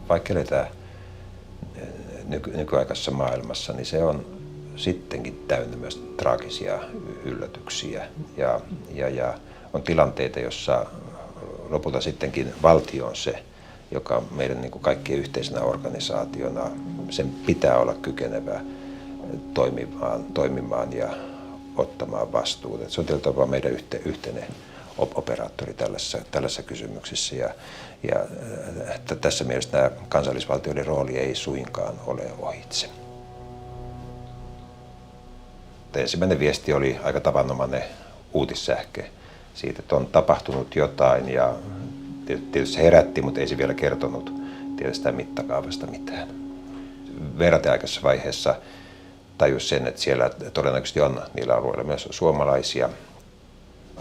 vaikka eletään nykyaikaisessa maailmassa, niin se on sittenkin täynnä myös traagisia yllätyksiä ja on tilanteita, jossa lopulta sittenkin valtio on se, joka meidän niin kuin kaikkien yhteisenä organisaationa, sen pitää olla kykenevä toimimaan ja ottamaan vastuuta. Se on tietyllä tavalla meidän yhteinen operaattori tällaisessa kysymyksessä ja tässä mielessä tämä kansallisvaltioiden rooli ei suinkaan ole ohitse. Ensimmäinen viesti oli aika tavanomainen uutissähke siitä, että on tapahtunut jotain ja tietysti se herätti, mutta ei se vielä kertonut tietysti mittakaavasta mitään. Verraten aikaisessa vaiheessa tajus sen, että siellä todennäköisesti on niillä alueilla myös suomalaisia.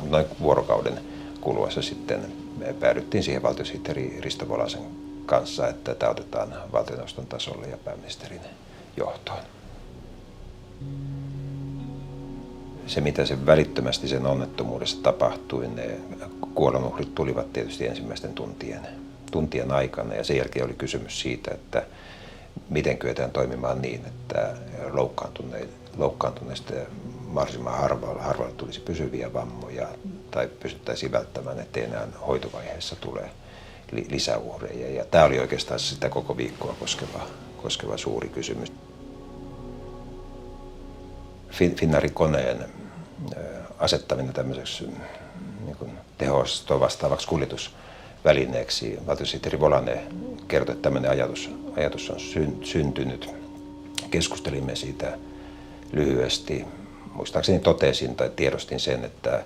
Noin vuorokauden kuluessa sitten me päädyttiin siihen valtiosihteeri Risto Volasen kanssa, että tämä otetaan valtioneuvoston tasolle ja pääministerin johtoon. Se, mitä se välittömästi sen onnettomuudessa tapahtui, ne kuolonuhrit tulivat tietysti ensimmäisten tuntien aikana ja sen jälkeen oli kysymys siitä, että miten kyetään toimimaan niin, että loukkaantuneista mahdollisimman harvalla tulisi pysyviä vammoja tai pystyttäisiin välttämään, ettei enää hoitovaiheessa tule lisäuhreja. Ja tämä oli oikeastaan sitä koko viikkoa koskeva suuri kysymys. Finnairin-koneen asettaminen tämmöiseksi niin kuin tehostoa vastaavaksi kuljetusvälineeksi. Valtiosihteeri Volanen kertoi, että tämmöinen ajatus on syntynyt. Keskustelimme siitä lyhyesti. Muistaakseni totesin tai tiedostin sen, että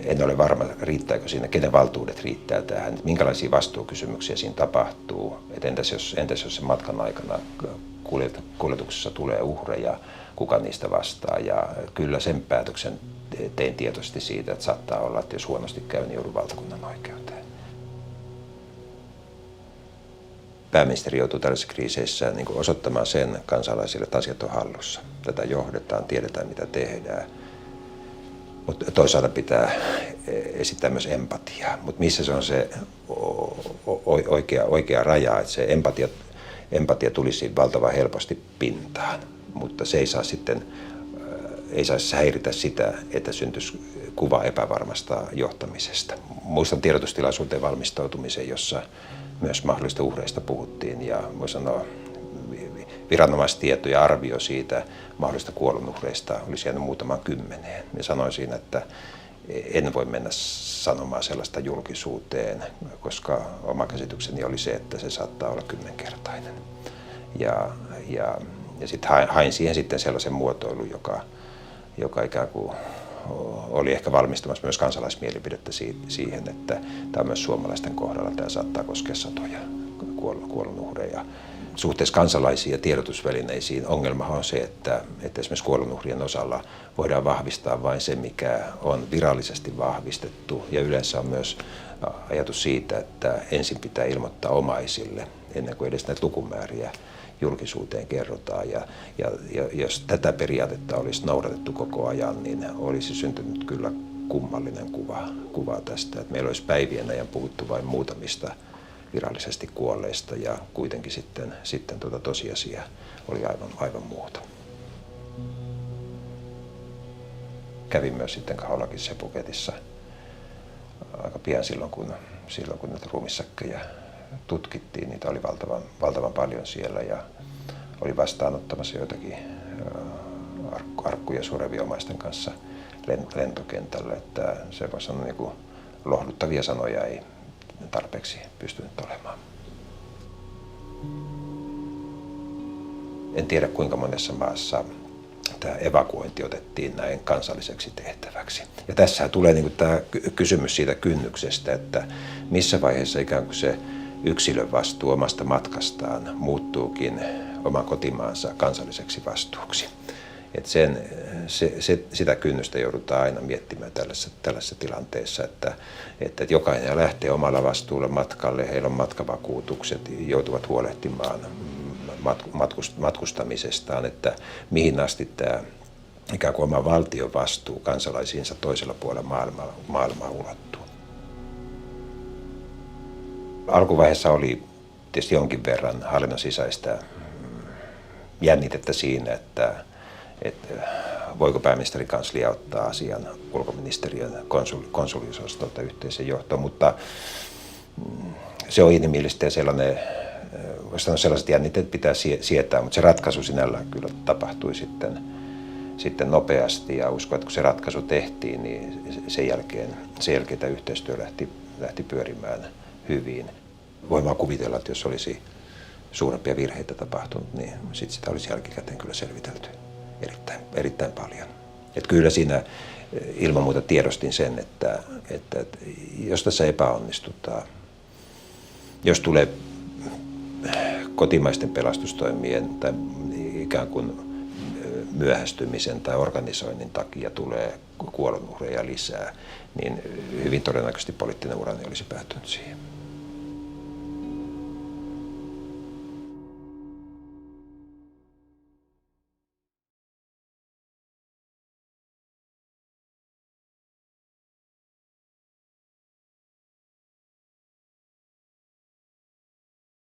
en ole varma, riittääkö siinä, kenen valtuudet riittää tähän, minkälaisia vastuukysymyksiä siinä tapahtuu. Että entäs jos sen matkan aikana kuljetuksessa tulee uhreja, kuka niistä vastaa. Ja kyllä sen päätöksen tein tietoisesti siitä, että saattaa olla, että jos huonosti käy, niin joudun valtakunnan oikeuteen. Pääministeri joutuu tällaisissa kriiseissä niin kuin osoittamaan sen kansalaisille, että asiat on hallussa. Tätä johdetaan, tiedetään mitä tehdään. Mutta toisaalta pitää esittää myös empatiaa. Mutta missä se on se oikea raja, että se empatia tulisi valtavan helposti pintaan. Mutta se ei saa sitten häiritä sitä, että syntyisi kuva epävarmasta johtamisesta. Muistan tiedotustilaisuuteen valmistautumisen, jossa myös mahdollisista uhreista puhuttiin ja voi sanoa viranomaistieto ja arvio siitä mahdollisista kuolonuhreista olisi jäänyt muutamaan kymmeneen. Ja sanoin siinä, että en voi mennä sanomaan sellaista julkisuuteen, koska oma käsitykseni oli se, että se saattaa olla 10-kertainen. Ja sitten hain siihen sitten sellaisen muotoilun, joka ikään kuin oli ehkä valmistamassa myös kansalaismielipidettä siihen, että tämä on myös suomalaisten kohdalla, tämä saattaa koskea satoja kuolonuhreja. Suhteessa kansalaisiin ja tiedotusvälineisiin ongelma on se, että esimerkiksi kuolonuhrien osalla voidaan vahvistaa vain se, mikä on virallisesti vahvistettu. Ja yleensä on myös ajatus siitä, että ensin pitää ilmoittaa omaisille ennen kuin edes näitä lukumääriä julkisuuteen kerrotaan. Ja jos tätä periaatetta olisi noudatettu koko ajan, niin olisi syntynyt kyllä kummallinen kuva tästä. Että meillä olisi päivien ajan puhuttu vain muutamista virallisesti kuolleista ja kuitenkin sitten tosiasia oli aivan muuta. Kävin myös sitten Kaolakin Puketissa aika pian silloin kun näitä ruumissäkkejä tutkittiin. Niitä oli valtavan paljon siellä ja oli vastaanottamassa joitakin arkkuja surevia omaisten kanssa lentokentällä. Että se voi sanoa niin kuin lohduttavia sanoja ei tarpeeksi pystynyt olemaan. En tiedä kuinka monessa maassa tämä evakuointi otettiin näin kansalliseksi tehtäväksi. Ja tässä tulee niin kuin tämä kysymys siitä kynnyksestä, että missä vaiheessa ikään kuin se yksilön vastuu omasta matkastaan muuttuukin oman kotimaansa kansalliseksi vastuuksi. Että sitä kynnystä joudutaan aina miettimään tällaisessa tilanteessa, että jokainen lähtee omalla vastuulla matkalle, heillä on matkavakuutukset, joutuvat huolehtimaan matkustamisestaan, että mihin asti tämä ikään kuin oma valtion vastuu kansalaisiinsa toisella puolella maailmaa ulottuu. Alkuvaiheessa oli tietysti jonkin verran hallinnon sisäistä jännitettä siinä, että voiko pääministerin kanslia ottaa asian ulkoministeriön konsuliosastolta yhteisen johtoon, mutta se on inhimillistä ja sellainen, voisi sanoa, sellaiset jännitteet pitää sietää, mutta se ratkaisu sinällään kyllä tapahtui sitten nopeasti ja uskon, että kun se ratkaisu tehtiin, niin sen jälkeen tämä yhteistyö lähti pyörimään hyvin. Voin vaan kuvitella, että jos olisi suurempia virheitä tapahtunut, niin sitten sitä olisi jälkikäteen kyllä selvitelty erittäin paljon. Että kyllä siinä ilman muuta tiedostin sen, että jos tässä epäonnistutaan, jos tulee kotimaisten pelastustoimien tai ikään kuin myöhästymisen tai organisoinnin takia tulee kuolonuhreja lisää, niin hyvin todennäköisesti poliittinen urani olisi päättynyt siihen.